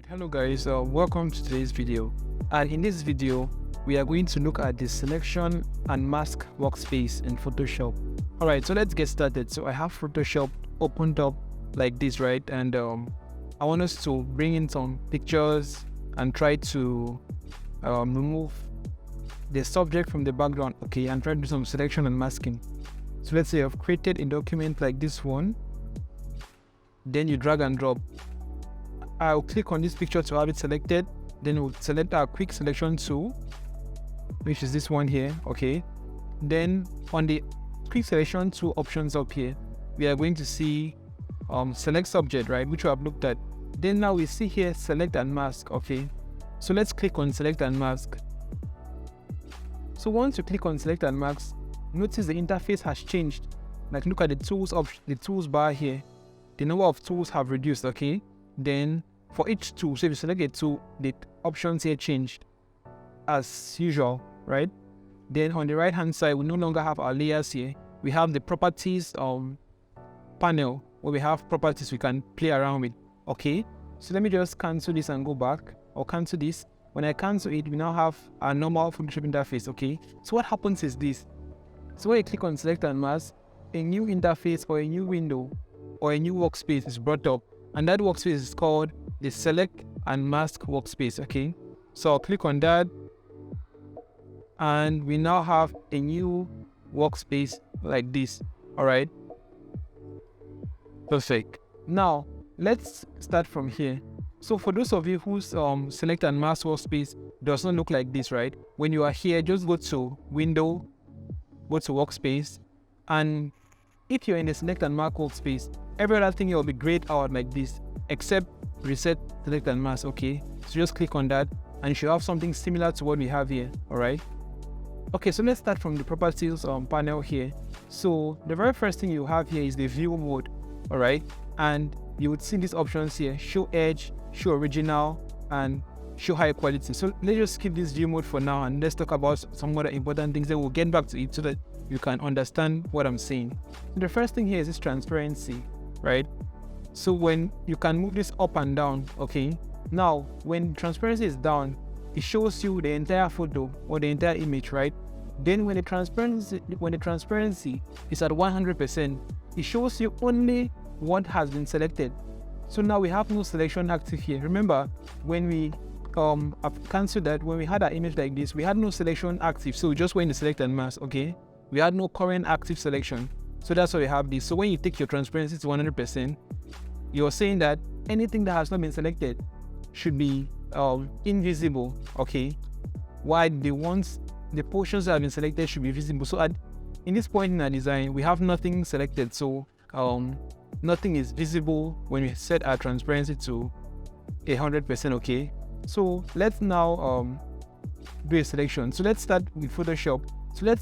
Hello guys, welcome to today's video. And in this video we are going to look at the selection and mask workspace in Photoshop. Alright, so let's get started. So I have Photoshop opened up like this, right? And I want us to bring in some pictures and try to remove the subject from the background, okay, and try to do some selection and masking. So let's say I've created a document like this one, then you drag and drop. I'll click on this picture to have it selected, then we'll select our quick selection tool, which is this one here, okay. Then on the quick selection tool options up here, we are going to see select subject, right, which we have looked at. Then now we see here select and mask, okay. So let's click on select and mask. So once you click on select and mask, notice the interface has changed. Like look at the tools the tools bar here. The number of tools have reduced, okay. Then for each tool, so if you select a tool, the options here changed as usual, right? Then on the right hand side, we no longer have our layers here. We have the properties panel where we have properties we can play around with, okay. So let me just cancel this and go back, or cancel this. When I cancel it, we now have our normal Photoshop interface, okay. So what happens is this. So when you click on select and mask, a new interface or a new window or a new workspace is brought up, and that workspace is called the select and mask workspace, okay. So I'll click on that, and we now have a new workspace like this. All right, perfect. Now let's start from here. So for those of you whose select and mask workspace does not look like this, right, when you are here, just go to window, go to workspace, and if you're in the select and mask workspace, every other thing will be grayed out like this, except reset select and mask, okay. So just click on that and you should have something similar to what we have here. All right, okay, so let's start from the properties panel here. So the very first thing you have here is the view mode, all right, and you would see these options here: show edge, show original, and show high quality. So let's just skip this view mode for now and let's talk about some other important things, then we'll get back to it so that you can understand what I'm saying. So the first thing here is this transparency, right? So when you can move this up and down, okay. Now when transparency is down, it shows you the entire photo or the entire image, right? Then when the transparency is at 100%, it shows you only what has been selected. So now we have no selection active here. Remember when we I've cancelled that. When we had our image like this, we had no selection active, so we just went to select and mask, okay. We had no current active selection, so that's why we have this. So when you take your transparency to 100%, you're saying that anything that has not been selected should be invisible, okay, while the portions that have been selected should be visible. So in this point in our design, we have nothing selected, so nothing is visible when we set our transparency to 100%, okay. So let's now do a selection. So let's start with Photoshop. So let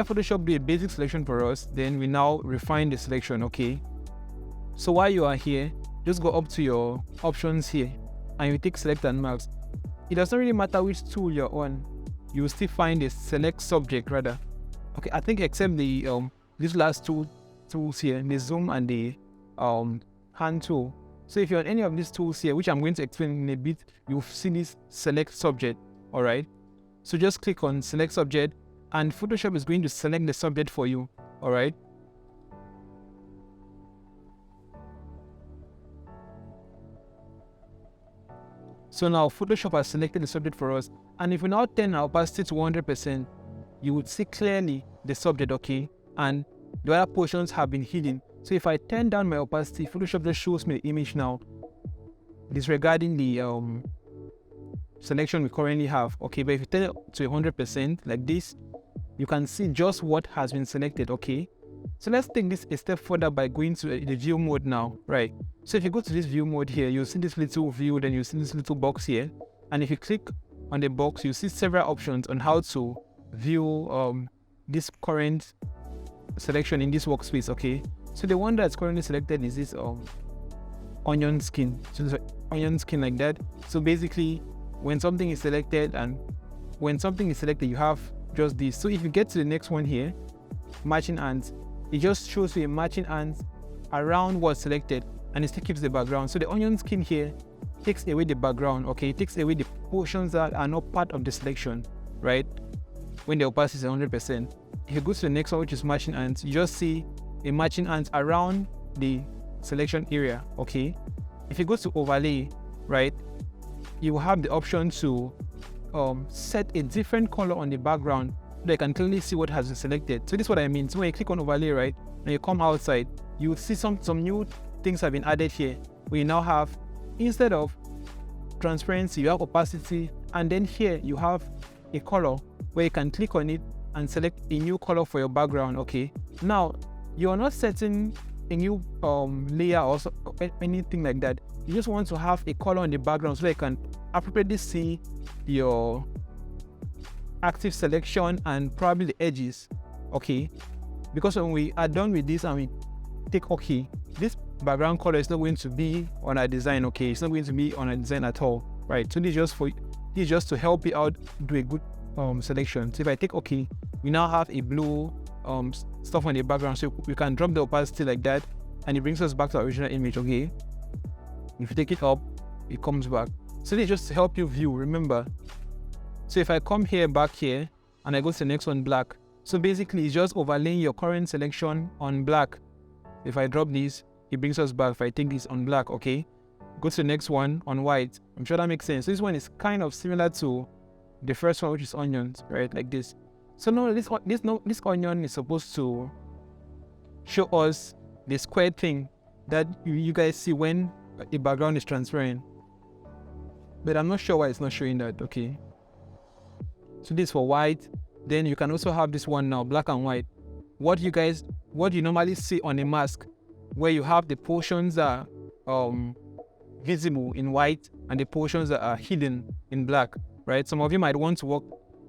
Photoshop do a basic selection for us, then we now refine the selection, okay. So while you are here, just go up to your options here and you take select and mask. It doesn't really matter which tool you're on, you will still find a select subject rather, okay. I think except the these last two tools here, the zoom and the hand tool. So if you're on any of these tools here, which I'm going to explain in a bit, you'll see this select subject. All right, so just click on select subject and Photoshop is going to select the subject for you. All right, so now Photoshop has selected the subject for us, and if we now turn our opacity to 100%, you would see clearly the subject, okay, and the other portions have been hidden. So if I turn down my opacity, Photoshop just shows me the image now, disregarding the selection we currently have, okay. But if you turn it to 100% like this, you can see just what has been selected, okay. So let's take this a step further by going to the view mode now, right? So if you go to this view mode here, you'll see this little view, then you'll see this little box here, and if you click on the box, you'll see several options on how to view this current selection in this workspace, okay. So the one that's currently selected is this onion skin. So there's an onion skin like that. So basically when something is selected, you have just this. So if you get to the next one here, matching ants, it just shows you a matching ants around what's selected, and it still keeps the background. So the onion skin here takes away the background, okay? It takes away the portions that are not part of the selection, right? When the opacity is 100%. If you go to the next one, which is matching ants, you just see a matching ant around the selection area, okay? If you go to overlay, right, you have the option to set a different color on the background so that you can clearly see what has been selected. So this is what I mean. So when you click on overlay, right, and you come outside, you will see some new things have been added here. We now have, instead of transparency, you have opacity, and then here you have a color where you can click on it and select a new color for your background, okay? Now, you are not setting a new layer or anything like that. You just want to have a color on the background so that you can appropriately see your active selection and probably the edges, okay? Because when we are done with this and we take OK, this background color is not going to be on our design, okay? It's not going to be on our design at all, right? So this is just to help you out do a good selection. So if I take OK, we now have a blue stuff on the background, so we can drop the opacity like that, and it brings us back to our original image, okay? If you take it up, it comes back. So this is just to help you view, remember. So if I come here, back here, and I go to the next one, black. So basically, it's just overlaying your current selection on black. If I drop these, it brings us back. If I take this on black, okay? Go to the next one on white. I'm sure that makes sense. So this one is kind of similar to the first one, which is onions, right? Like this. So now this onion is supposed to show us the square thing that you guys see when the background is transparent. But I'm not sure why it's not showing that, okay? So this for white. Then you can also have this one now, black and white. What you normally see on a mask, where you have the portions that are visible in white and the portions that are hidden in black, right? Some of you might want to work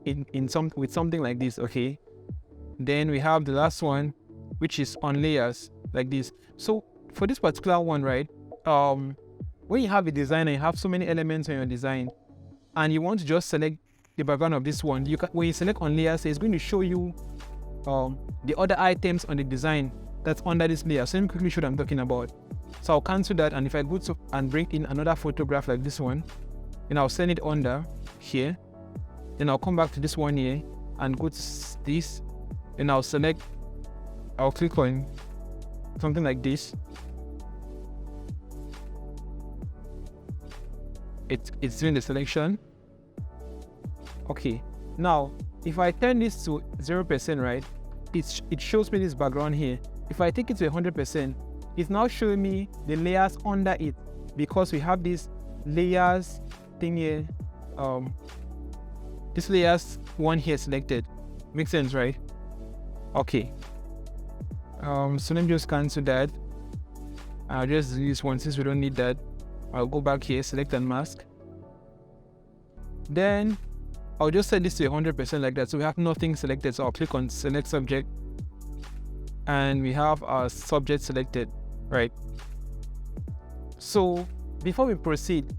with something like this, okay? Then we have the last one, which is on layers, like this. So for this particular one, right, when you have a design and you have so many elements in your design, and you want to just select the background of this one, when you select on layers, it's going to show you the other items on the design that's under this layer. So let me quickly show what I'm talking about. So I'll cancel that, and if I go to and bring in another photograph like this one, then I'll send it under here. Then I'll come back to this one here and go to this, and I'll click on something like this. It's doing the selection. Okay, now if I turn this to 0%, right, it shows me this background here. If I take it to 100%, it's now showing me the layers under it, because we have this layers thing here, this layers one here selected. Makes sense, right? Okay. So let me just cancel that. I'll just do this one since we don't need that. I'll go back here, select and mask. Then I'll just set this to 100% like that, so we have nothing selected. So I'll click on select subject, and we have our subject selected, right? So before we proceed,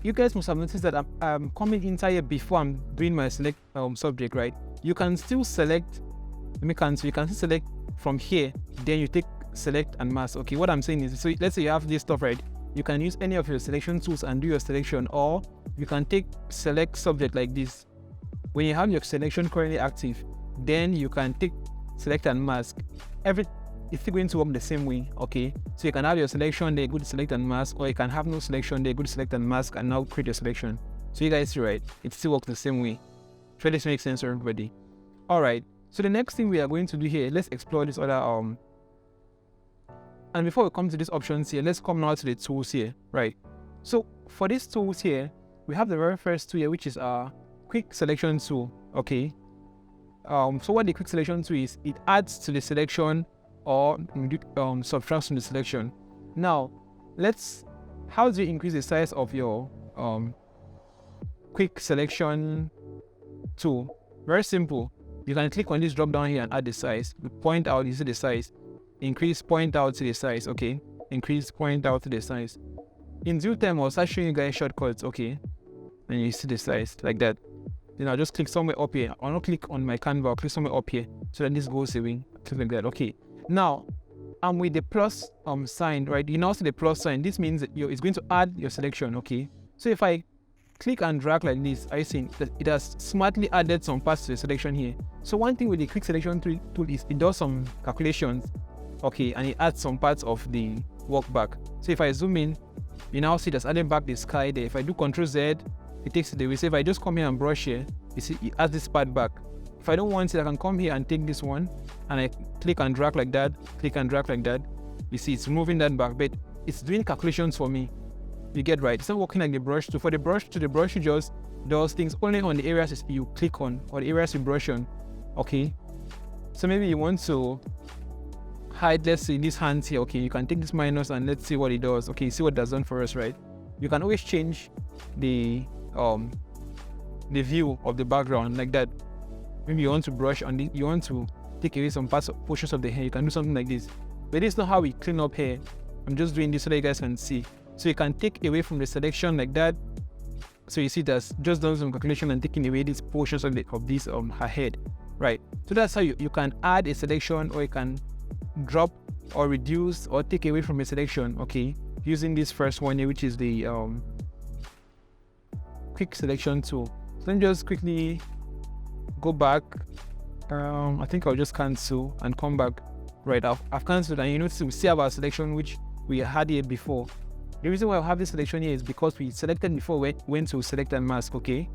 you guys must have noticed that I'm coming inside here before I'm doing my select subject, right? You can still select. Let me cancel. You can still select from here. Then you take select and mask. Okay, what I'm saying is, so let's say you have this stuff, right? You can use any of your selection tools and do your selection, or you can take select subject like this. When you have your selection currently active, then you can take select and mask. It's still going to work the same way, okay? So you can have your selection there, go to select and mask, or you can have no selection there, go to select and mask, and now create your selection. So you guys see, right? It still works the same way. Try this makes sense for everybody. All right. So the next thing we are going to do here, let's explore this other and before we come to these options here, let's come now to the tools here, right? So for these tools here, we have the very first tool here, which is our quick selection tool, okay? So what the quick selection tool is, it adds to the selection or subtracts from the selection. Now, how do you increase the size of your quick selection tool? Very simple. You can click on this drop down here and add the size. Point out, you see the size. Increase, point out to the size, okay? Increase, point out to the size. In due time, I'll start showing you guys shortcuts, okay? And you see the size like that. Then I'll just click somewhere up here. I'll not click on my Canva, I'll click somewhere up here so that this goes away. Click like that, okay? Now, I'm with the plus sign, right? You now see the plus sign. This means that it's going to add your selection, okay? So if I click and drag like this, I see that it has smartly added some parts to the selection here. So one thing with the quick selection tool is it does some calculations, okay, and it adds some parts of the work back. So if I zoom in, you now see that's adding back the sky there. If I do Ctrl Z, it takes it away. So if I just come here and brush here, you see it adds this part back. If I don't want it, I can come here and take this one and I click and drag like that, click and drag like that. You see it's moving that back, but it's doing calculations for me. You get right. It's not working like the brush tool. For the brush tool, the brush tool just does things only on the areas you click on or the areas you brush on. Okay. So maybe you want to hide, let's say, these hands here. Okay, you can take this minus and let's see what it does. Okay, see what that's done for us, right? You can always change the view of the background like that. Maybe you want to brush on the, you want to take away some portions of the hair, you can do something like this. But this is not how we clean up hair. I'm just doing this so that you guys can see. So you can take away from the selection like that. So you see that's just done some calculation and taking away these portions of this her head, right? So that's how you can add a selection, or you can drop or reduce or take away from a selection, okay, using this first one here, which is the quick selection tool. So let me just quickly go back. I think I'll just cancel and come back. Right, I've cancelled, and you notice we still have our selection which we had here before. The reason why I have this selection here is because we selected before we went to select and mask, okay?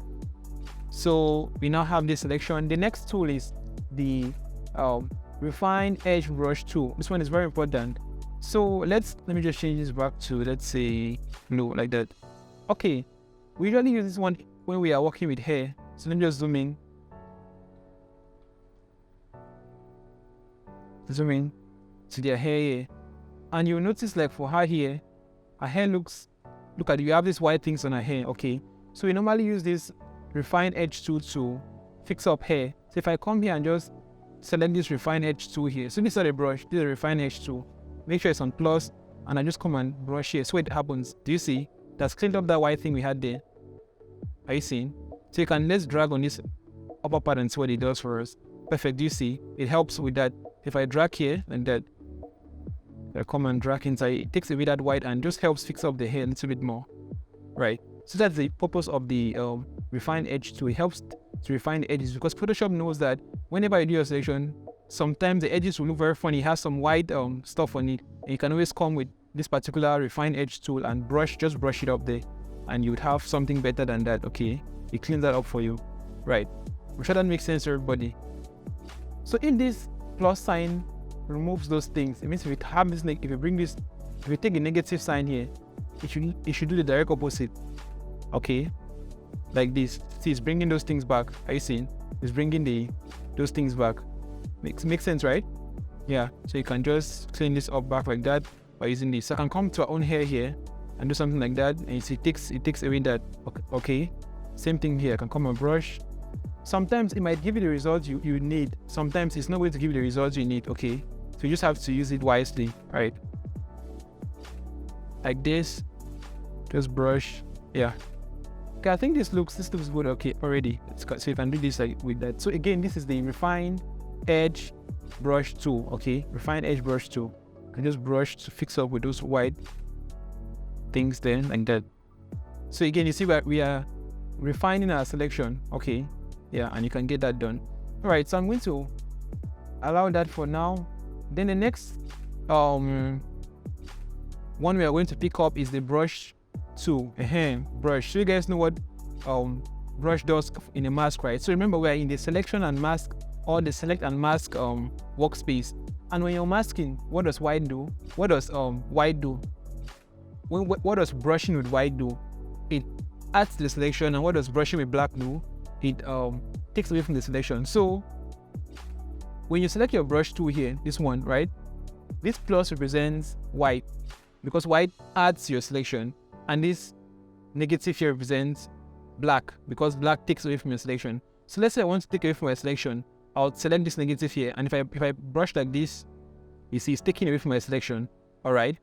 So we now have this selection. The next tool is the refine edge brush tool. This one is very important. So let me just change this back to, let's say, blue, like that. Okay, we usually use this one when we are working with hair. So let me just zoom in. Zoom in to their hair here, and you'll notice, like, for her here, her hair looks, look at it, you have these white things on her hair, okay? So we normally use this refine edge tool to fix up hair. So if I come here and just select this refine edge tool here, so this is not a brush, this is a refine edge tool. Make sure it's on plus, and I just come and brush here. So it happens, do you see? That's cleaned up that white thing we had there. Are you seeing? So you can, let's drag on this upper part and see what it does for us. Perfect, do you see? It helps with that. If I drag here and that, I come and drag inside, it takes away that white and just helps fix up the hair a little bit more, right? So that's the purpose of the refine edge tool. It helps to refine the edges, because Photoshop knows that whenever you do your selection, sometimes the edges will look very funny. It has some white stuff on it, and you can always come with this particular refine edge tool and just brush it up there, and you would have something better than that. Okay, it cleans that up for you, right? I'm sure that makes sense to everybody. So if this plus sign removes those things, it means if you have this, if you bring this, if you take a negative sign here, it should do the direct opposite. Okay, like this. See, it's bringing those things back. Are you seeing? It's bringing those things back. Makes sense, right? Yeah. So you can just clean this up back like that by using this. So I can come to our own hair here and do something like that, and you see it takes away that. Okay. Same thing here. I can come and brush. Sometimes it might give you the results you need. Sometimes it's not going to give you the results you need, okay? So you just have to use it wisely, right? Like this. Just brush. Yeah. Okay, I think this looks good, okay, already. So you can do this like with that. So again, this is the refine edge brush tool, okay? Refine edge brush tool. You can just brush to fix up with those white things there, like that. So again, you see we are refining our selection, okay? Yeah, and you can get that done. All right, so I'm going to allow that for now. Then the next one we are going to pick up is the brush tool. Brush. So you guys know what brush does in a mask, right? So remember, we're in the selection and mask, or the select and mask workspace. And when you're masking, what does white do? What does white do? What does brushing with white do? It adds to the selection. And what does brushing with black do? It takes away from the selection. So when you select your brush tool here, this one, right? This plus represents white, because white adds to your selection, and this negative here represents black, because black takes away from your selection. So let's say I want to take away from my selection, I'll select this negative here, and if I brush like this, you see it's taking away from my selection. All right.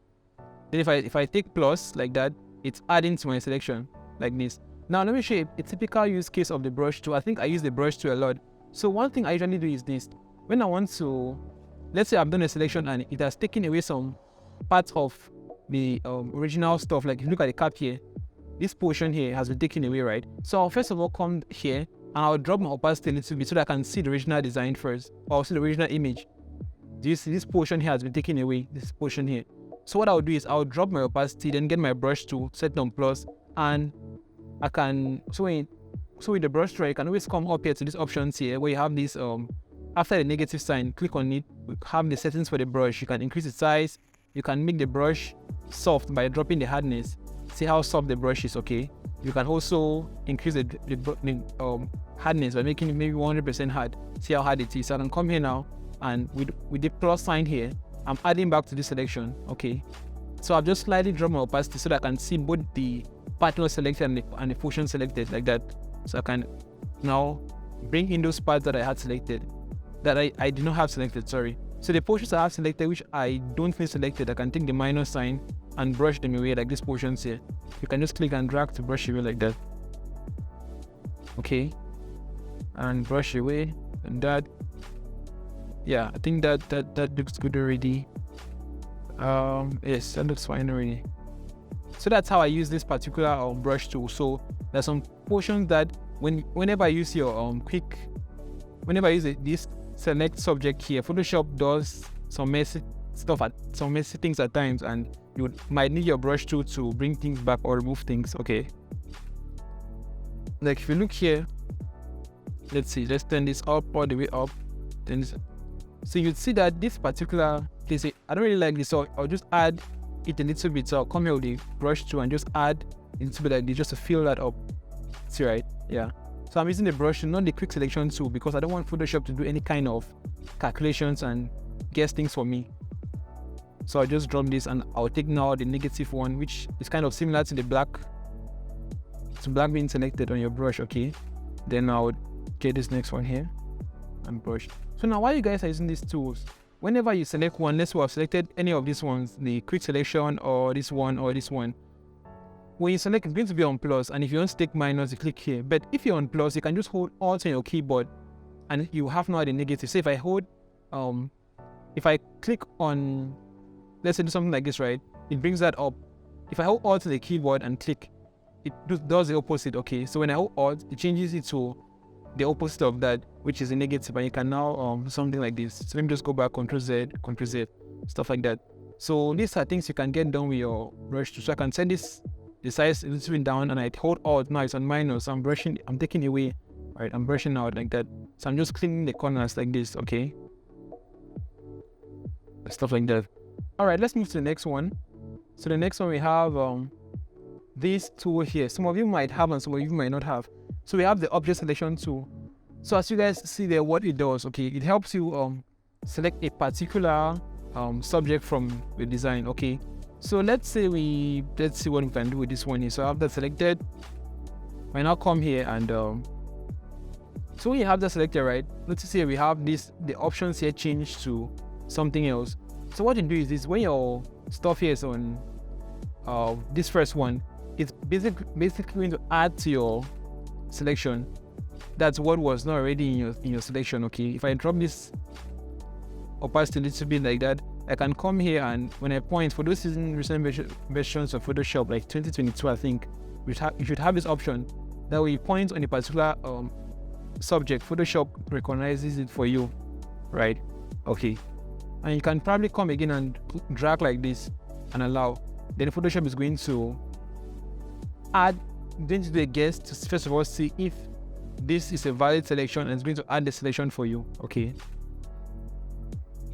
Then if I take plus like that, it's adding to my selection like this. Now let me show you a typical use case of the brush tool. I think I use the brush tool a lot. So one thing I usually do is this. When I want to, let's say I've done a selection and it has taken away some parts of the original stuff. Like if you look at the cap here, this portion here has been taken away, right? So I'll first of all come here and I'll drop my opacity a little bit so that I can see the original design first, or see the original image. Do you see this portion here has been taken away, this portion here? So what I'll do is I'll drop my opacity, then get my brush tool, set it on plus, and I can, so with the brush tool, you can always come up here to these options here where you have this, after the negative sign, click on it, we have the settings for the brush. You can increase the size, you can make the brush soft by dropping the hardness. See how soft the brush is, okay? You can also increase the hardness by making it maybe 100% hard. See how hard it is. So I can come here now, and with the plus sign here, I'm adding back to this selection, okay? So I've just slightly dropped my opacity so that I can see both the pattern selected and the portion selected, like that. So I can now bring in those parts that I had selected, that I did not have selected, sorry. So the portions I have selected which I don't feel selected, I can take the minus sign and brush them away like these portions here. You can just click and drag to brush away like that. Okay. And brush away and that. Yeah, I think that looks good already. Yes, that looks fine already. So that's how I use this particular brush tool. So there's some portions that whenever I use your whenever I use this select subject here, Photoshop does some messy things at times, and you might need your brush tool to bring things back or remove things. Okay. Like if you look here, let's see, let's turn this up all the way up. Then so you'd see that this particular place, I don't really like this, so I'll just add it a little bit. So I'll come here with the brush tool and just add a little bit like this just to fill that up. See, right? Yeah. So I'm using the brush, not the quick selection tool, because I don't want Photoshop to do any kind of calculations and guess things for me. So I'll just drop this and I'll take now the negative one, which is kind of similar to the black being selected on your brush, okay? Then I'll get this next one here and brush. So now while you guys are using these tools, whenever you select one, let's say I've selected any of these ones, the quick selection or this one, when you select, it's going to be on plus, and if you want to take minus, you click here. But if you're on plus, you can just hold Alt on your keyboard and you have now the negative. So if I hold, if I click on, let's say do something like this, right? It brings that up. If I hold Alt on the keyboard and click, it does the opposite, okay? So when I hold Alt, it changes it to the opposite of that, which is a negative, and you can now something like this. So let me just go back, Ctrl Z, stuff like that. So these are things you can get done with your brush tool. So I can send this the size a little bit down, and I hold Alt, now it's on minus. I'm taking away, right? I'm brushing out like that. So I'm just cleaning the corners like this, okay? Stuff like that. All right, let's move to the next one. So the next one we have this tool here. Some of you might have and some of you might not have. So we have the object selection tool. So as you guys see there, what it does, okay, it helps you select a particular subject from the design, okay? So let's see what we can do with this one here. So I have that selected. I now come here and so when you have that selected, right? Let's see, we have the options here changed to something else. So what you do is this: when your stuff here is on this first one, it's basically going to add to your selection. That's what was not already in your selection, okay? If I drop this opacity a little bit like that, I can come here, and when I point, for those using recent versions of Photoshop, like 2022, I think, you should have this option. That way you point on a particular subject, Photoshop recognizes it for you, right? Okay. And you can probably come again and drag like this and allow. Then Photoshop is going to do a guess to first of all see if this is a valid selection, and it's going to add the selection for you, okay?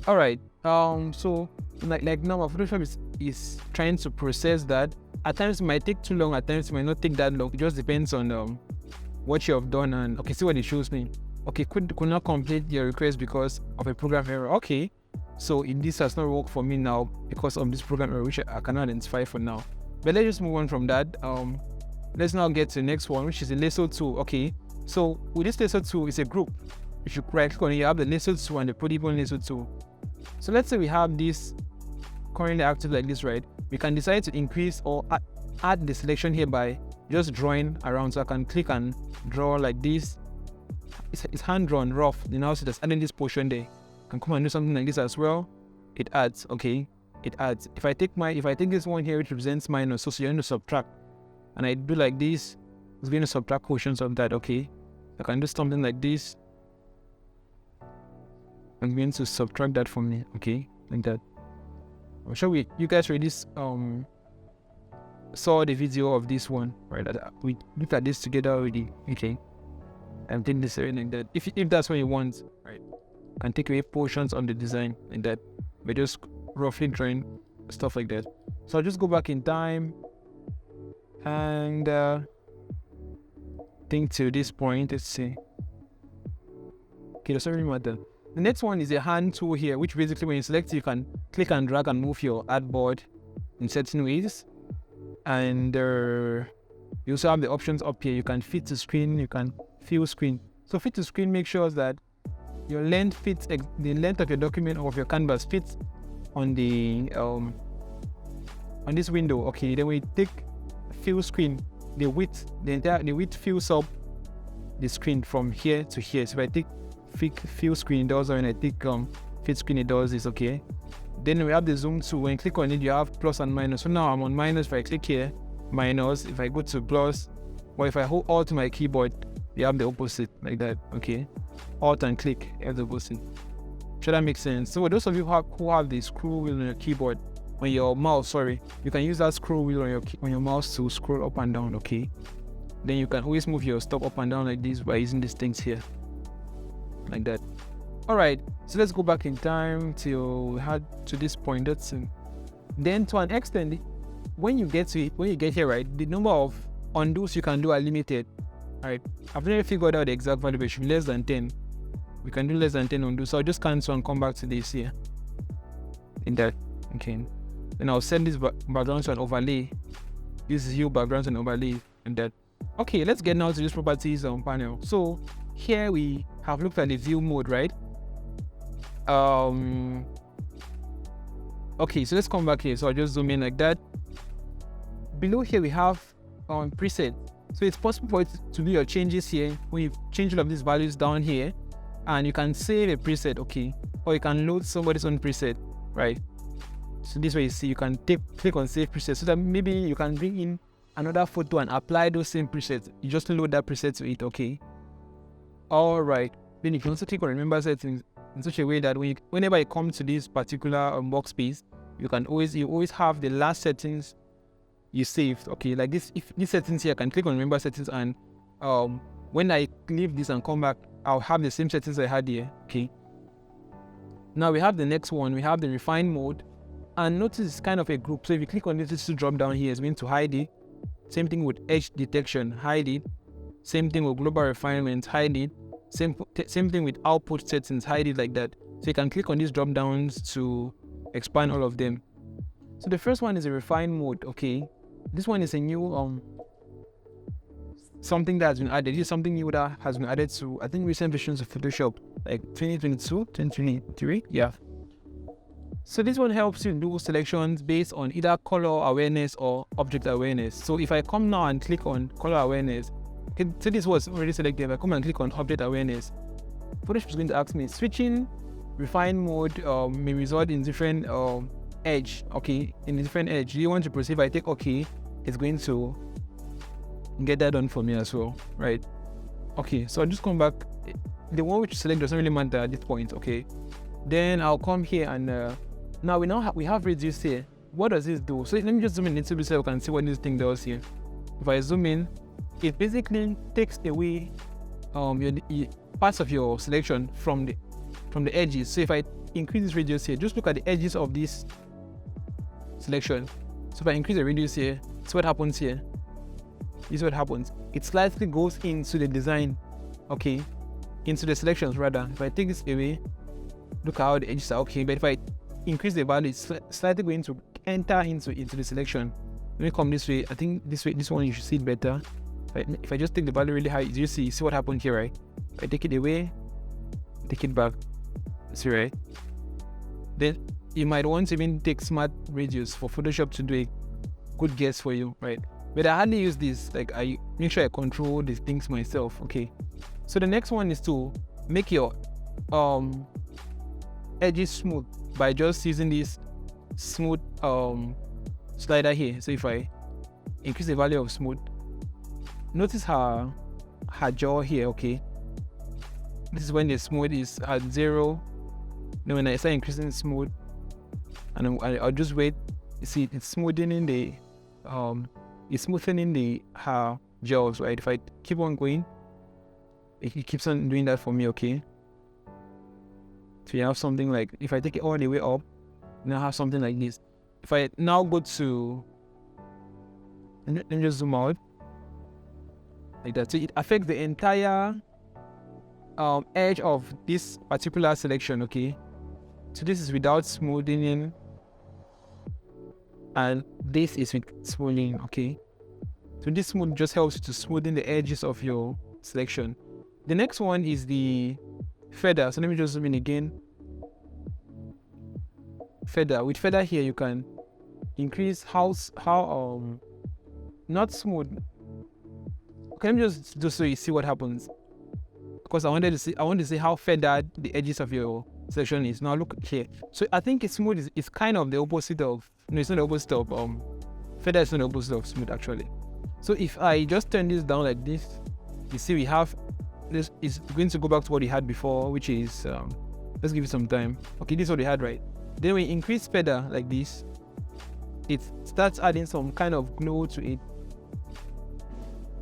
All right. So like now, Photoshop is trying to process that. At times it might take too long, at times it might not take that long. It just depends on what you have done. And okay, see what it shows me. Okay, could not complete your request because of a program error. Okay, so in this has not worked for me now because of this program error, which I cannot identify for now. But let's just move on from that. Let's now get to the next one, which is the lasso tool. Okay, so with this lasso tool, it's a group. You should right click on it. You have the lasso tool and the polygon lasso tool. So let's say we have this currently active like this, right? We can decide to increase or add the selection here by just drawing around. So I can click and draw like this. It's hand drawn rough. You now see that's adding this portion there. I can come and do something like this as well. It adds, okay? It adds. If I take this one here, which represents minus, so you're going to subtract. and I do like this, it's going to subtract portions of that. Okay, I can do something like this. I'm going to subtract that from me. Okay, like that. I'm sure you guys already saw the video of this one, right? We looked at this together already. Okay, I'm taking this like that. If that's what you want, right? You can take away portions on the design like that. We're just roughly drawing stuff like that. So I'll just go back in time and think to this point. Let's see. Okay, doesn't really matter. The next one is a hand tool here, which basically when you select it, you can click and drag and move your artboard in certain ways. And you also have the options up here. You can fit to screen, you can fill screen. So fit to screen makes sure that your length fits, the length of your document or of your canvas fits on the on this window. Okay, then we take fill screen, the width fills up the screen from here to here. So if I take fill screen, it does, or when I take fit screen, it does this. Okay, then we have the zoom tool. When you click on it, you have plus and minus. So now I'm on minus. If I click here, minus. If I go to plus, or if I hold Alt to my keyboard, you have the opposite like that. Okay, Alt and click, you have the opposite. Should that make sense? So for those of you who have the scroll wheel on your keyboard, on your mouse, sorry, you can use that scroll wheel on your mouse to scroll up and down. Okay, then you can always move your stop up and down like this by using these things here, like that. All right, so let's go back in time till we had to this point. That's then to an extent, when you get here, right, the number of undos you can do are limited. All right, I've never figured out the exact value, but it should be less than 10. We can do less than 10 undo. So I'll just cancel and come back to this here. In that, okay. Then I'll send this background to an overlay. This is hue backgrounds and overlay and that. Okay, let's get now to this properties panel. So here we have looked at the view mode, right? Okay, so let's come back here. So I'll just zoom in like that. Below here we have preset. So it's possible for it to do your changes here when you change all of these values down here, and you can save a preset, okay, or you can load somebody's own preset, right? So this way you see you can click on save preset, so that maybe you can bring in another photo and apply those same presets. You just load that preset to it, okay? All right. Then you can also click on remember settings in such a way that whenever you come to this particular workspace, you always have the last settings you saved. Okay, like this. If these settings here, I can click on remember settings, and when I leave this and come back, I'll have the same settings I had here. Okay. Now we have the next one. We have the refine mode, and notice it's kind of a group. So if you click on this to drop down here, it's going to hide it. Same thing with edge detection, hide it. Same thing with global refinement, hide it. Same thing with output settings, hide it like that. So you can click on these drop downs to expand all of them. So the first one is a refine mode. Okay, this one is a new something that has been added. This is something new that has been added to, I think, recent versions of Photoshop, like 2022, 2023. Yeah. So this one helps you do selections based on either color awareness or object awareness. So if I come now and click on color awareness, okay, so this was already selected. If I come and click on object awareness, Photoshop is going to ask me, switching refine mode may result in different edge. Okay, in a different edge. Do you want to proceed? If I take OK, it's going to get that done for me as well, right? Okay, so I'll just come back. The one which you select doesn't really matter at this point. Okay, then I'll come here and now we have reduce here. What does this do? So let me just zoom in a little bit so you can see what this thing does here. If I zoom in, it basically takes away parts of your selection from the edges. So if I increase this radius here, just look at the edges of this selection. So if I increase the radius here, see what happens here. This is what happens. It slightly goes into the design, okay, into the selections rather. If I take this away, look at how the edges are okay. But if I increase the value, it's slightly going to enter into the selection. Let me come this way. I think this one you should see it better. If I just take the value really high, you see what happened here, right? If I take it away, take it back, see, right? Then you might want to even take smart radius for Photoshop to do a good guess for you, right? But I hardly use this. Like, I make sure I control these things myself. Okay. So the next one is to make your edges smooth by just using this smooth slider here. So if I increase the value of smooth, notice her jaw here, okay? This is when the smooth is at 0. Then when I start increasing smooth, and I'll just wait. You see, it's smoothing her jaws, right? If I keep on going, it keeps on doing that for me, okay? So you have something like, if I take it all the way up, now I have something like this. If I now go to, let me just zoom out, like that. So it affects the entire edge of this particular selection, okay? So this is without smoothing, and this is with smoothing, okay? So this smooth just helps you to smoothen the edges of your selection. The next one is the feather. So let me just zoom in again. Feather. With feather here, you can increase how not smooth. Okay, let me just so you see what happens. Because I want to see how feathered the edges of your selection is. Now look here. So I think it's smooth is kind of the opposite of, no, it's not the opposite of feather is not the opposite of smooth actually. So if I just turn this down like this, you see we have this is going to go back to what we had before, which is let's give it some time. Okay, this is what we had, right? Then we increase feather like this, it starts adding some kind of glow to it,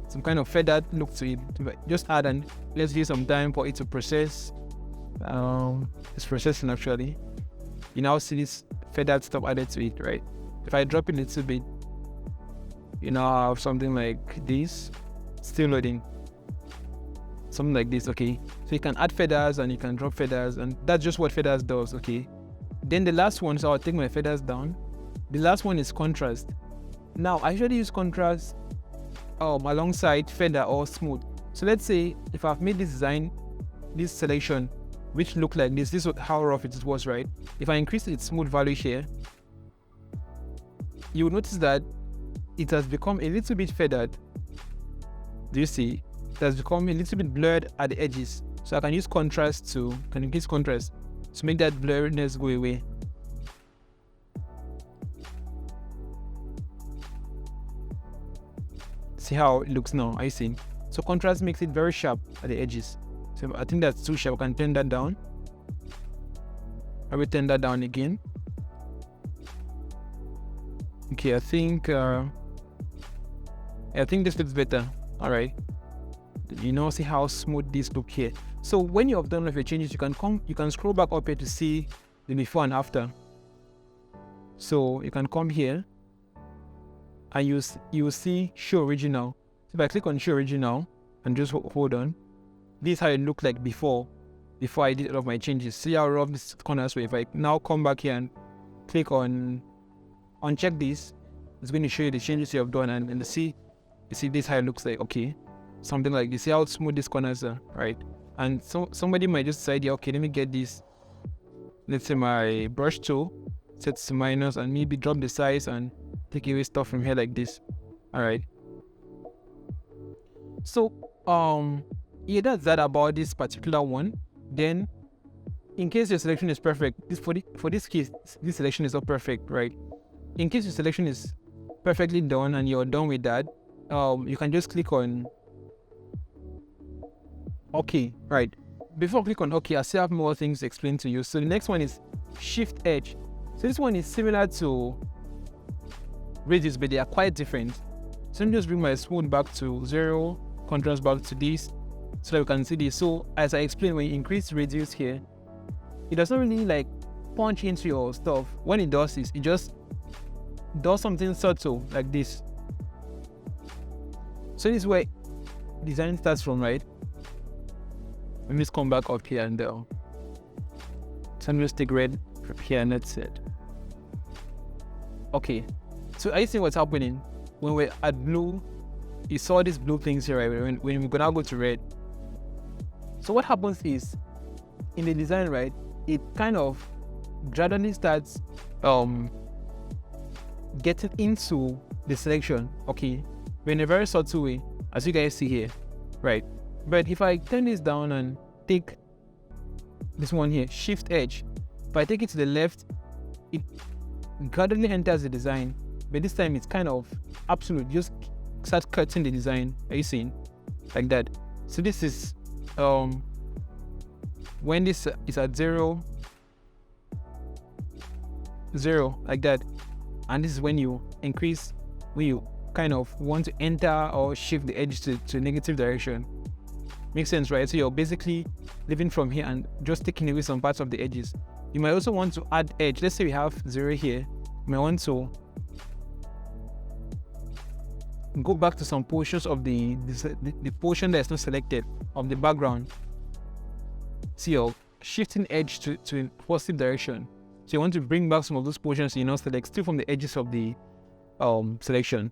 some kind of feathered look to it. Just add, and let's give some time for it to process. It's processing actually. You now see this feathered stuff added to it, right? If I drop it a little bit, you now have something like this, still loading. Something like this, okay? So you can add feathers and you can drop feathers, and that's just what feathers does, okay? Then the last one, so I'll take my feathers down. The last one is contrast. Now I usually use contrast alongside feather or smooth. So let's say if I've made this design, this selection, which looked like this is how rough it was, right? If I increase its smooth value here, you will notice that it has become a little bit feathered. Do you see? It has become a little bit blurred at the edges. So I can use contrast to increase contrast to make that blurriness go away. See how it looks now, I see. So contrast makes it very sharp at the edges. So I think that's too sharp. I can turn that down. I will turn that down again. Okay, I think this looks better. All right. You know, see how smooth this look here. So when you have done all of your changes, you can scroll back up here to see the before and after. So you can come here and you will see show original. So if I click on show original and just hold on, this is how it looked like before I did all of my changes. See how rough this corner is. If I now come back here and click on uncheck this, it's going to show you the changes you have done, and you see this how it looks like. Okay, something like this. See how smooth these corners are, right? And so somebody might just decide, yeah, okay, let me get this, let's say my brush tool, set to minus, and maybe drop the size and take away stuff from here like this. All right. So yeah, that's that about this particular one. Then in case your selection is perfect, for this case, this selection is not perfect, right? In case your selection is perfectly done and you're done with that, you can just click on OK, right? Before I click on OK, I still have more things to explain to you. So the next one is Shift Edge. So this one is similar to radius, but they are quite different. So let me just bring my smooth back to 0, contrast back to this, so that we can see this. So as I explained, when you increase radius here, it does not really like punch into your stuff. When it does this, it just does something subtle like this. So this is where design starts from, right? Let me just come back up here and so I'm just take red from here and that's it. Okay, so are you seeing what's happening? When we're at blue, you saw these blue things here, right? When we're gonna go to red. So what happens is, in the design, right, it kind of gradually starts getting into the selection, okay, but in a very subtle way, as you guys see here, right? But if I turn this down and take this one here, Shift Edge, if I take it to the left, it gradually enters the design, but this time it's kind of absolute, just start cutting the design. Are you seeing? Like that. So this is when this is at 0, 0, like that. And this is when you increase, when you kind of want to enter or shift the edge to negative direction. Makes sense, right? So you're basically living from here and just taking away some parts of the edges. You might also want to add edge. Let's say we have 0 here. You might want to go back to some portions of the portion that is not selected of the background. See, you're shifting edge to a positive direction. So you want to bring back some of those portions you not select, still from the edges of the selection.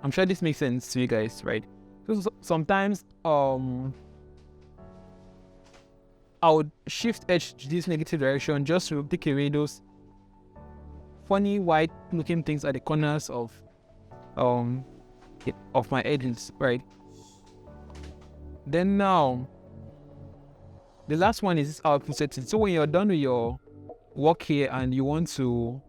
I'm sure this makes sense to you guys, right? So sometimes I would shift edge to this negative direction just to take away those funny white looking things at the corners of my edges, right? Then now the last one is this output setting. So when you're done with your work here and you want to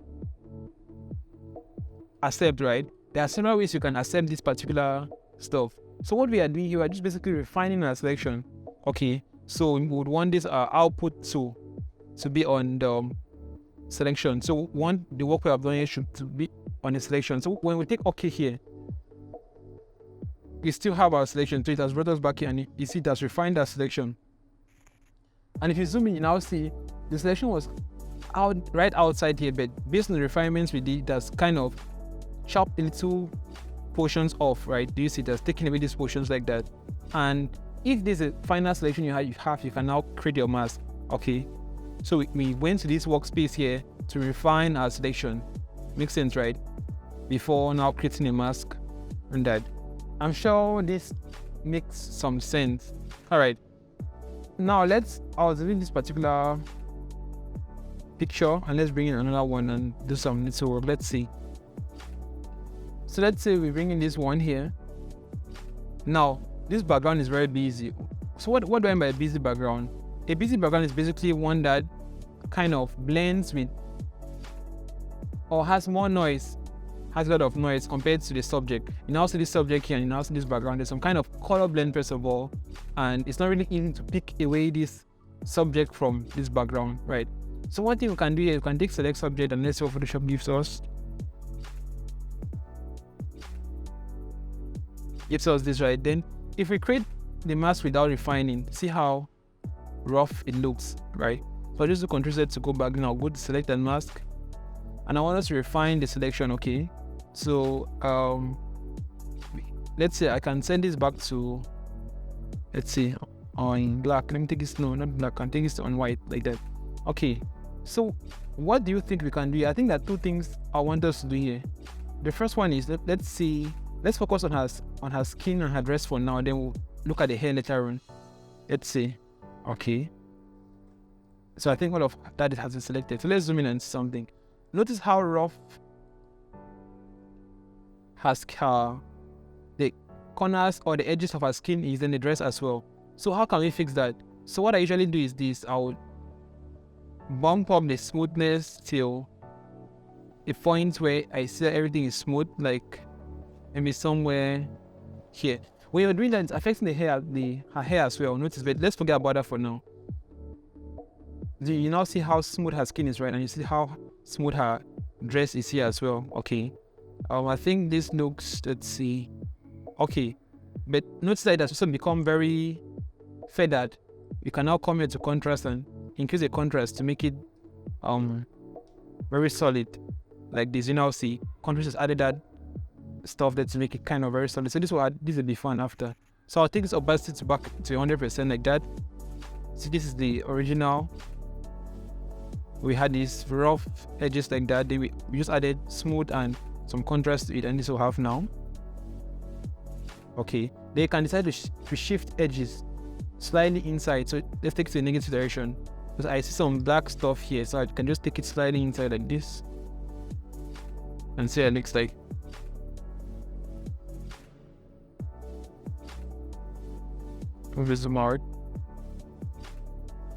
accept, right, there are several ways you can accept this particular stuff. So what we are doing here, we're just basically refining our selection. Okay, so we would want this output to be on the selection. So the work we have done here should be on the selection. So when we take OK here, we still have our selection. So it has brought us back here, and you see it has refined our selection. And if you zoom in, you now see the selection was right outside here, but based on the refinements we did, that's kind of chopped little portions off, right? Do you see that's taking away these portions like that? And if this is a final selection you have, you can now create your mask. Okay, so we went to this workspace here to refine our selection. Makes sense, right? Before now creating a mask and that. I'm sure this makes some sense. All right, now I was doing this particular picture, and let's bring in another one and do some little work. Let's see. So let's say we bring in this one here. Now this background is very busy. So what do I mean by a busy background? A busy background is basically one that kind of blends with or has more noise, has a lot of noise compared to the subject. You now see this subject here, and you now see this background. There's some kind of color blend first of all, and it's not really easy to pick away this subject from this background, right? So one thing we can do here, we can take select subject, and let's see what Photoshop gives us. Gives us this, right? Then if we create the mask without refining, see how rough it looks, right? So I just do Ctrl Z to go back. Now go to select and mask, and I want us to refine the selection. Okay, so let's say I can send this back to, let's see, on black. Let me take this, no, not black, I can take this on white, like that. Okay, so what do you think we can do here? I think there are two things I want us to do here. The first one is, let's focus on her skin and her dress for now, then we'll look at the hair later on. Let's see. Okay, so I think all of that has been selected. So let's zoom in and see something. Notice how rough the corners or the edges of her skin is in the dress as well. So how can we fix that? So what I usually do is this. I would bump up the smoothness till a point where I see that everything is smooth, like maybe somewhere here. When you're doing that, it's affecting the hair, her hair as well. Notice, but let's forget about that for now. You now see how smooth her skin is, right? And you see how smooth her dress is here as well. Okay, I think this looks, let's see, okay, but notice that it has also become very feathered. You can now come here to contrast and increase the contrast to make it very solid, like this. You now see contrast has added that stuff there to make it kind of very solid. So this will be fun after. So I'll take this opacity back to 100% like that. See, this is the original. We had these rough edges like that. Then we just added smooth and some contrast to it, and this will have now. Okay, they can decide to shift edges slightly inside. So let's take it to the negative direction, because I see some black stuff here, so I can just take it slightly inside like this and see what it looks like. Zoom out.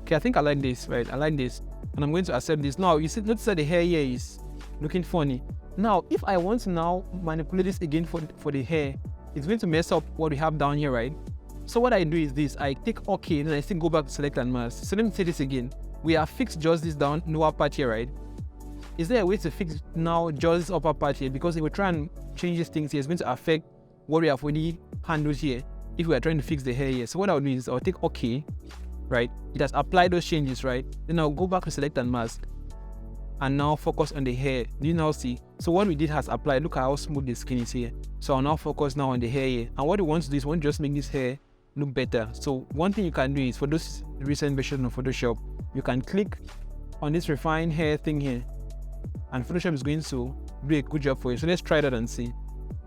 Okay, I think I like this, right? I like this, and I'm going to accept this. Now you see, notice that the hair here is looking funny. Now if I want to now manipulate this again for the hair, it's going to mess up what we have down here, right? So what I do is this, I take OK, then I still go back to select and mask. So let me say this again. We have fixed just this down lower part here, right? Is there a way to fix now just this upper part here? Because if we try and change these things here, it's going to affect what we have already handled here if we are trying to fix the hair here. So what I'll do is I'll take OK, right? It has applied those changes, right? Then I'll go back to select and mask and now focus on the hair. Do you now see? So what we did has applied. Look at how smooth the skin is here. So I'll now focus now on the hair here. And what we want to do is we want to just make this hair look better. So one thing you can do is, for those recent versions of Photoshop, you can click on this refine hair thing here, and Photoshop is going to do a good job for you. So let's try that and see.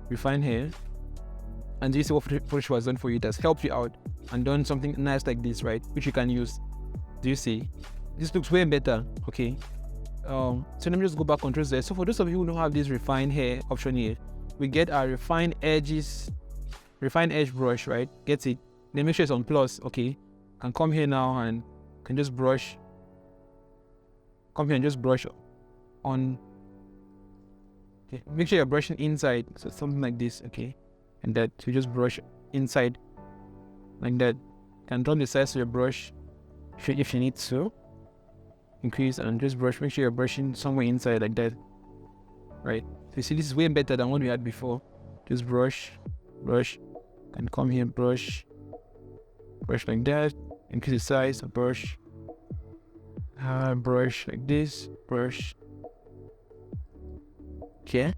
Refine hair, and do you see what Photoshop has done for you? It has helped you out and done something nice like this, right? Which you can use. Do you see? This looks way better. Okay. So let me just go back controls there. So for those of you who don't have this refine hair option here, we get our refine edge brush, right? Get it? Then make sure it's on plus. Okay. Can come here now and can just brush. Come here and just brush on. Okay. Make sure you're brushing inside. So something like this. Okay. And that you just brush inside like that. You can drop the size of your brush if you need to. Increase and just brush. Make sure you're brushing somewhere inside like that. Right. So you see, this is way better than what we had before. Just brush, and come here, brush like that. Increase the size of brush. Brush like this. Brush. Okay.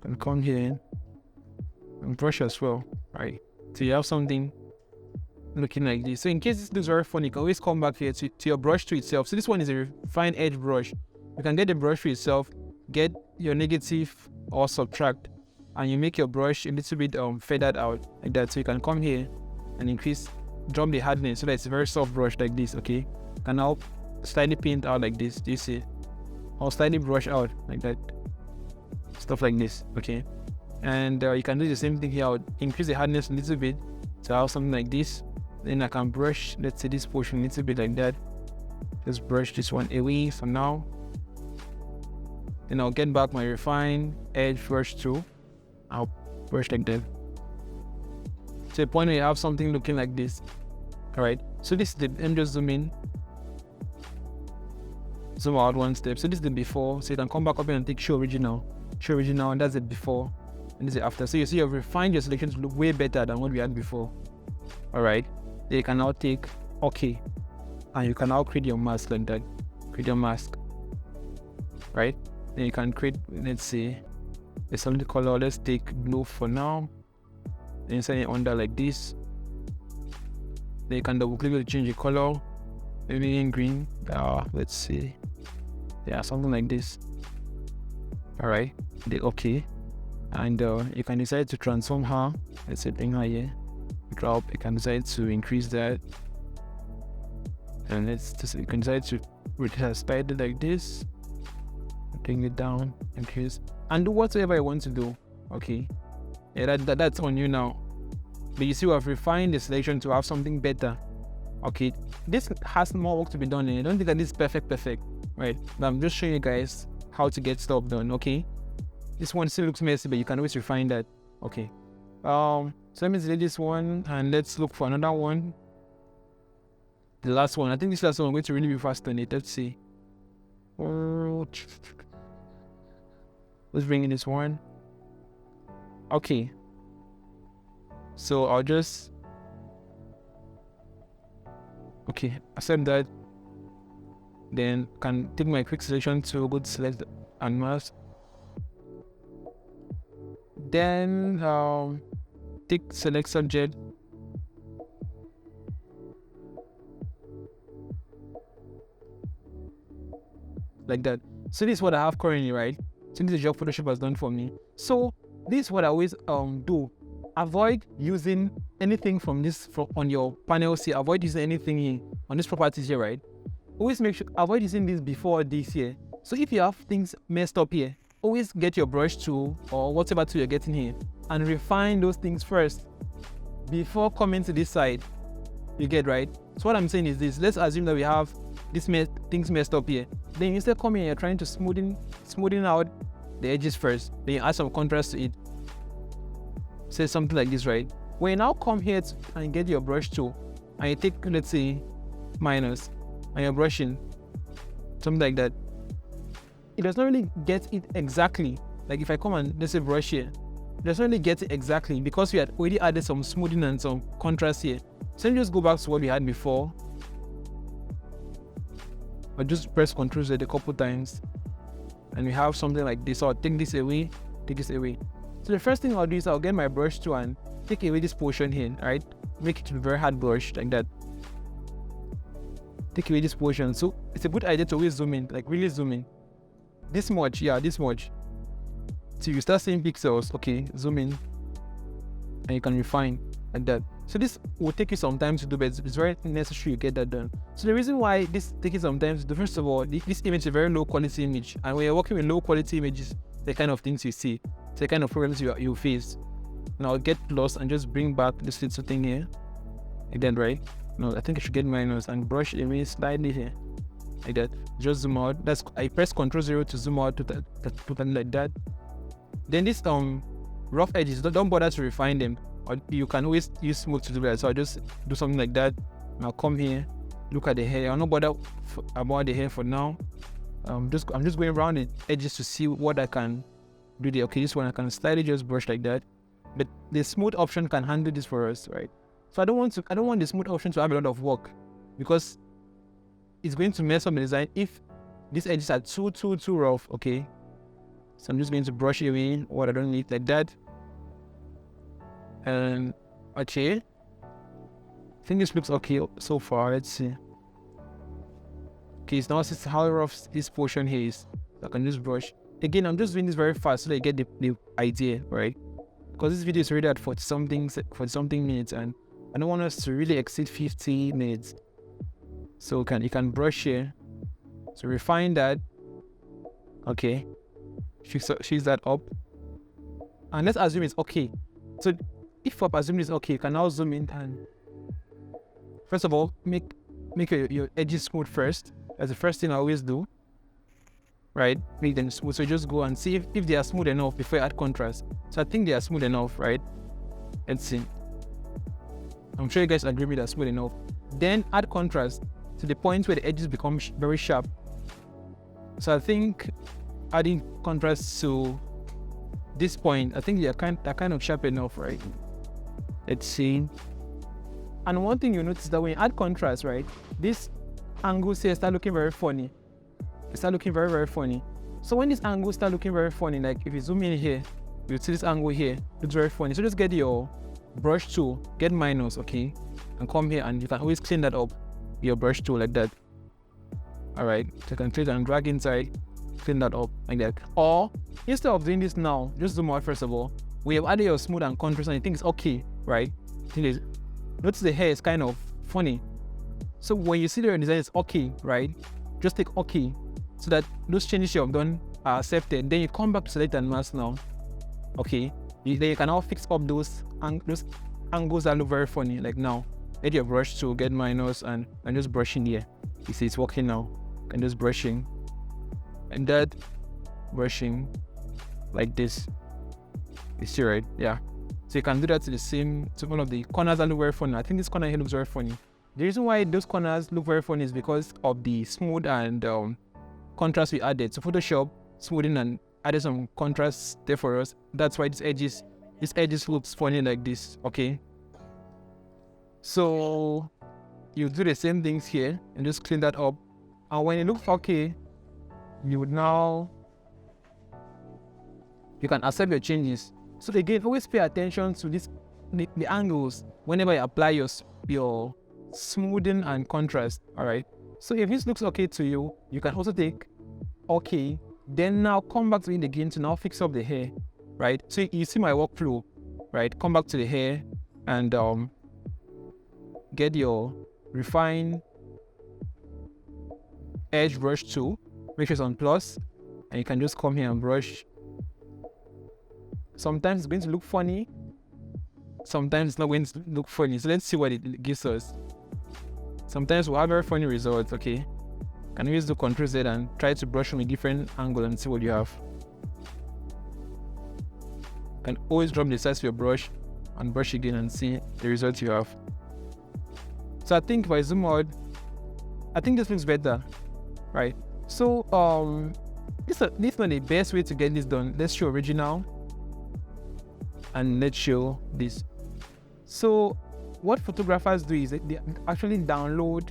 And come here and brush as well. Right. So you have something looking like this. So in case this looks very funny, you can always come back here to your brush tool itself. So this one is a refine edge brush. You can get the brush tool itself, get your negative or subtract, and you make your brush a little bit feathered out like that. So you can come here and increase, drop the hardness so that it's a very soft brush like this. Okay. You can now slightly paint out like this. Do you see? Or slightly brush out like that. Stuff like this. Okay. And you can do the same thing here. I'll increase the hardness a little bit to have something like this. Then I can brush, let's say, this portion a little bit like that. Just brush this one away for now. Then I'll get back my refine edge brush tool. I'll brush like that. To the point where you have something looking like this. Alright, so this is the, let me just zoom in. Zoom out one step. So this is the before. So you can come back up here and take show original. Show original, and that's the before. And this is the after. So you see, you've refined your selection to look way better than what we had before. Alright. Then you can now take OK, and you can now create your mask like that. Create your mask, right? Then you can create, let's say, a solid color. Let's take blue for now. Then set it under like this. Then you can double click to change the color, maybe in green. Let's see, yeah, something like this. All right, the OK, and you can decide to transform her. Let's say bring her here. Drop. You can decide to increase that, and you can decide to slide it like this, bring it down, increase, and do whatever you want to do. Okay, yeah, that's on you now. But you see, we have refined the selection to have something better. Okay, this has more work to be done, and I don't think that this is perfect, right? But I'm just showing you guys how to get stuff done. Okay, this one still looks messy, but you can always refine that. Okay. So let me delete this one and let's look for another one. The last one. I think this last one I'm going to really be fast on it. Let's see. Let's bring in this one. Okay. So I'll just accept that. Then can take my quick selection to go to select and mask. Then take select subject. Like that. So this is what I have currently, right? So this is the job Photoshop has done for me. So this is what I always do. Avoid using anything from this on your panels here. Avoid using anything here on these properties here, right? Always make sure avoid using this before this here. So if you have things messed up here, always get your brush tool or whatever tool you're getting here and refine those things first before coming to this side. You get, right? So what I'm saying is this. Let's assume that we have these things messed up here. Then instead of coming here, you're trying to smoothing out the edges first. Then you add some contrast to it. say something like this, right? When you now come here and get your brush tool, and you take, let's say, minus, and you're brushing, something like that, it does not really get it exactly. Like if I come and let's say brush here, it does not really get it exactly because we had already added some smoothing and some contrast here. So let me just go back to what we had before. Or just press Ctrl Z a couple times, and we have something like this. So I'll take this away, take this away. So the first thing I'll do is I'll get my brush tool and take away this portion here, right? Make it a very hard brush like that. Take away this portion. So it's a good idea to always zoom in, like really zoom in. This much, yeah, this much. So you start seeing pixels, okay, zoom in, and you can refine like that. So this will take you some time to do, but it's very necessary you get that done. So the reason why this takes some time to do, first of all, this image is a very low quality image, and when you're working with low quality images, the kind of things you see, the kind of problems you face. Now I'll get lost and just bring back this little thing here, like that, right? No, I think I should get minus and brush away slightly here, like that. Just zoom out. I press Ctrl 0 to zoom out to something like that. Then this rough edges, don't bother to refine them, or you can always use smooth to do that. So I'll just do something like that. Now come here, look at the hair. I'll not bother about the hair for now. I'm just going around the edges to see what I can do there. Okay, this one I can slightly just brush like that, but the smooth option can handle this for us, right? So I don't want the smooth option to have a lot of work, because it's going to mess up the design if these edges are too rough. Okay, so I'm just going to brush away what I don't need like that. And okay, I think this looks okay so far. Let's see. Okay, so now see how rough this portion here is. So I can just brush. Again, I'm just doing this very fast so that you get the idea, right? Because this video is already at 40 something minutes, and I don't want us to really exceed 50 minutes. So you can brush here. So refine that. Okay. Fix that up. And let's assume it's okay. So if I'm assuming it's okay, you can now zoom in and first of all make your edges smooth first. That's the first thing I always do. Right? Make them smooth. So just go and see if they are smooth enough before you add contrast. So I think they are smooth enough, right? Let's see. I'm sure you guys agree with that smooth enough. Then add contrast to the point where the edges become very sharp. So I think adding contrast to this point, I think they're kind of sharp enough, right? Let's see. And one thing you notice that when you add contrast, right, this angles here start looking very funny. They start looking very funny. So when these angles start looking very funny, like if you zoom in here, you'll see this angle here looks very funny. So just get your brush tool, get minus, okay, and come here, and you can always clean that up with your brush tool like that. All right, so you can click and drag inside, clean that up like that. Or instead of doing this now, just zoom out first of all. We have added your smooth and contrast, and you think it's okay, right? Notice the hair is kind of funny. So when you see the design is okay, right? Just take okay, so that those changes you have done are accepted. Then you come back to select and mask now. Okay, then you can now fix up those angles that look very funny. Like now, let your brush tool, get minus, and just brushing here. You see it's working now. And just brushing, and that brushing like this. You see, right? Yeah. So you can do that to one of the corners that look very funny. I think this corner here looks very funny. The reason why those corners look very funny is because of the smooth and contrast we added. So Photoshop smoothing and added some contrast there for us. That's why these edges looks funny like this. Okay. So you do the same things here and just clean that up. And when it looks okay, you can accept your changes. So again, always pay attention to the angles whenever you apply your smoothing and contrast. All right. So if this looks okay to you, you can also take okay. Then now come back to it again to now fix up the hair, right? So you see my workflow, right? Come back to the hair and get your refine edge brush tool. Make sure it's on plus, and you can just come here and brush. Sometimes it's going to look funny, sometimes it's not going to look funny. So let's see what it gives us. Sometimes we'll have very funny results. Okay, can always do Ctrl Z and try to brush from a different angle and see what you have. Can always drop the size of your brush and brush again and see the result you have. So I think if I zoom out, I think this looks better, right? So this is not the best way to get this done. Let's show original and let's show this. So what photographers do is they actually download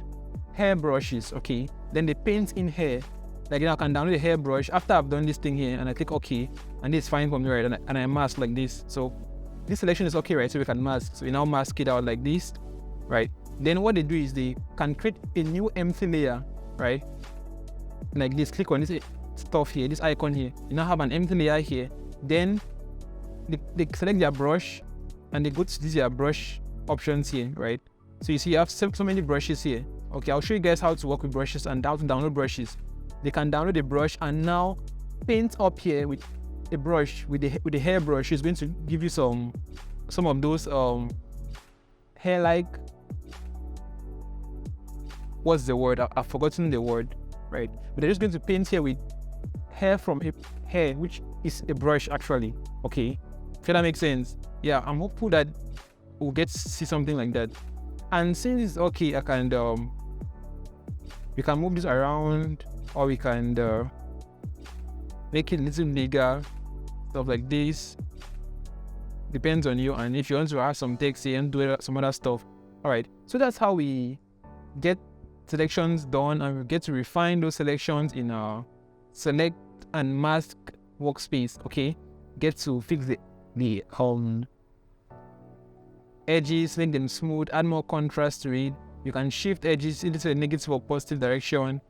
hair brushes, okay? Then they paint in hair. Like, I can download a hairbrush after I've done this thing here, and I click OK, and it's fine for me, right? And I mask like this. So this selection is okay, right? So we can mask. So we now mask it out like this, right? Then what they do is they can create a new empty layer, right? Like this. Click on this stuff here, this icon here. You now have an empty layer here. Then they select their brush, and they go to these brush options here, right? So you see you have so many brushes here. Okay, I'll show you guys how to work with brushes and how to download brushes. They can download a brush and now paint up here with a brush, with the hairbrush. It's going to give you some of those hair-like, what's the word? I've forgotten the word, right? But they're just going to paint here with hair from hair, which is a brush actually. Okay, if that makes sense. Yeah, I'm hopeful that we'll get to see something like that. And since it's okay, I can we can move this around, or we can make it a little bigger, stuff like this. Depends on you, and if you want to add some text here and do some other stuff. All right, so that's how we get selections done, and we get to refine those selections in our select and mask workspace. Okay, get to fix the edges, make them smooth, add more contrast to it. You can shift edges into a negative or positive direction,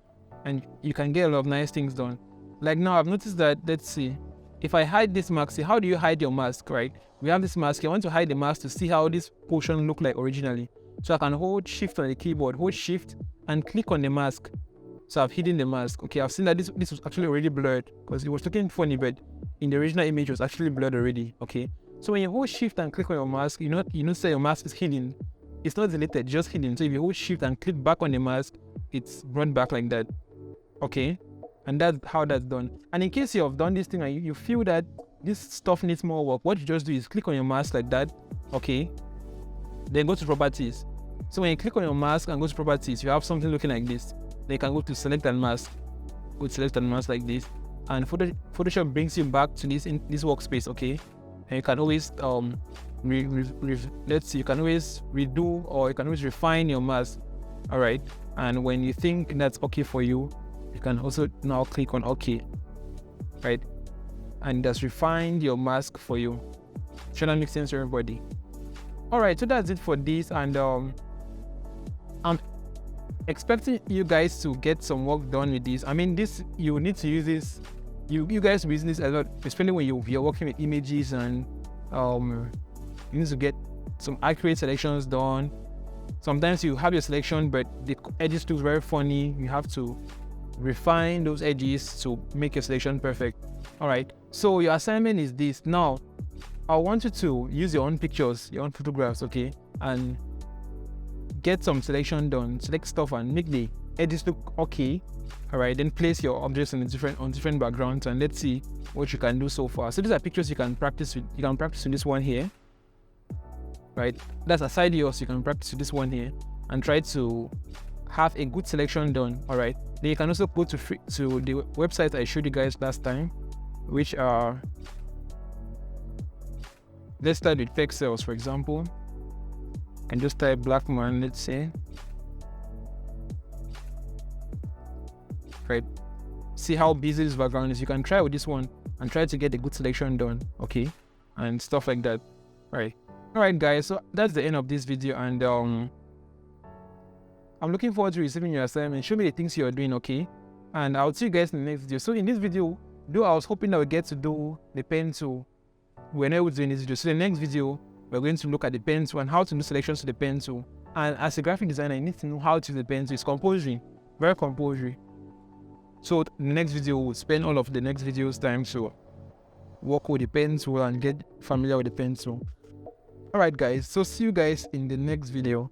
and you can get a lot of nice things done. Like now, I've noticed that, let's see, if I hide this mask, see, how do you hide your mask, right? We have this mask. I want to hide the mask to see how this portion looked like originally. So I can hold shift on the keyboard, hold shift and click on the mask. So I've hidden the mask. Okay, I've seen that this was actually already blurred because it was looking funny, but in the original image it was actually blurred already. Okay, so when you hold shift and click on your mask, you say your mask is hidden. It's not deleted, just hidden. So if you hold shift and click back on the mask, it's brought back like that. Okay, and that's how that's done. And in case you have done this thing and you feel that this stuff needs more work, what you just do is click on your mask like that. Okay, then go to properties. So when you click on your mask and go to properties, you have something looking like this. Then you can go to select and mask. Go to select and mask like this, and Photoshop brings you back to this workspace. Okay, and you can always let's see, you can always redo, or you can always refine your mask. All right, and when you think that's okay for you, you can also now click on OK, right? And that's refined your mask for you. Should that make sense to everybody? All right, so that's it for this, and I'm expecting you guys to get some work done with this. I mean, this, you need to use this. You guys will be using this a lot, especially when you're working with images, and you need to get some accurate selections done. Sometimes you have your selection, but the edges look very funny. You have to refine those edges to make your selection perfect. All right, so your assignment is this. Now, I want you to use your own pictures, your own photographs, okay, and get some selection done. Select stuff and make the edges look okay. All right, then place your objects on different backgrounds, and let's see what you can do so far. So these are pictures you can practice with. You can practice with this one here, right? That's aside yours. You can practice with this one here and try to have a good selection done. All right, then you can also go to the website I showed you guys last time, which are, let's start with Pexels, for example, and just type Blackman, let's say. Right, see how busy this background is. You can try with this one and try to get a good selection done, okay, and stuff like that. Right, all right guys, so that's the end of this video, and I'm looking forward to receiving your assignment. Show me the things you're doing, okay, and I'll see you guys in the next video. So in this video, though I was hoping that we get to do the pen tool, we're not doing this video. So the next video, we're going to look at the pen tool and how to do selections to the pen tool. And as a graphic designer, you need to know how to use the pen tool. It's compulsory, very compulsory. So the next video, we'll spend all of the next video's time to work with the pen tool and get familiar with the pen tool. Alright guys, so see you guys in the next video.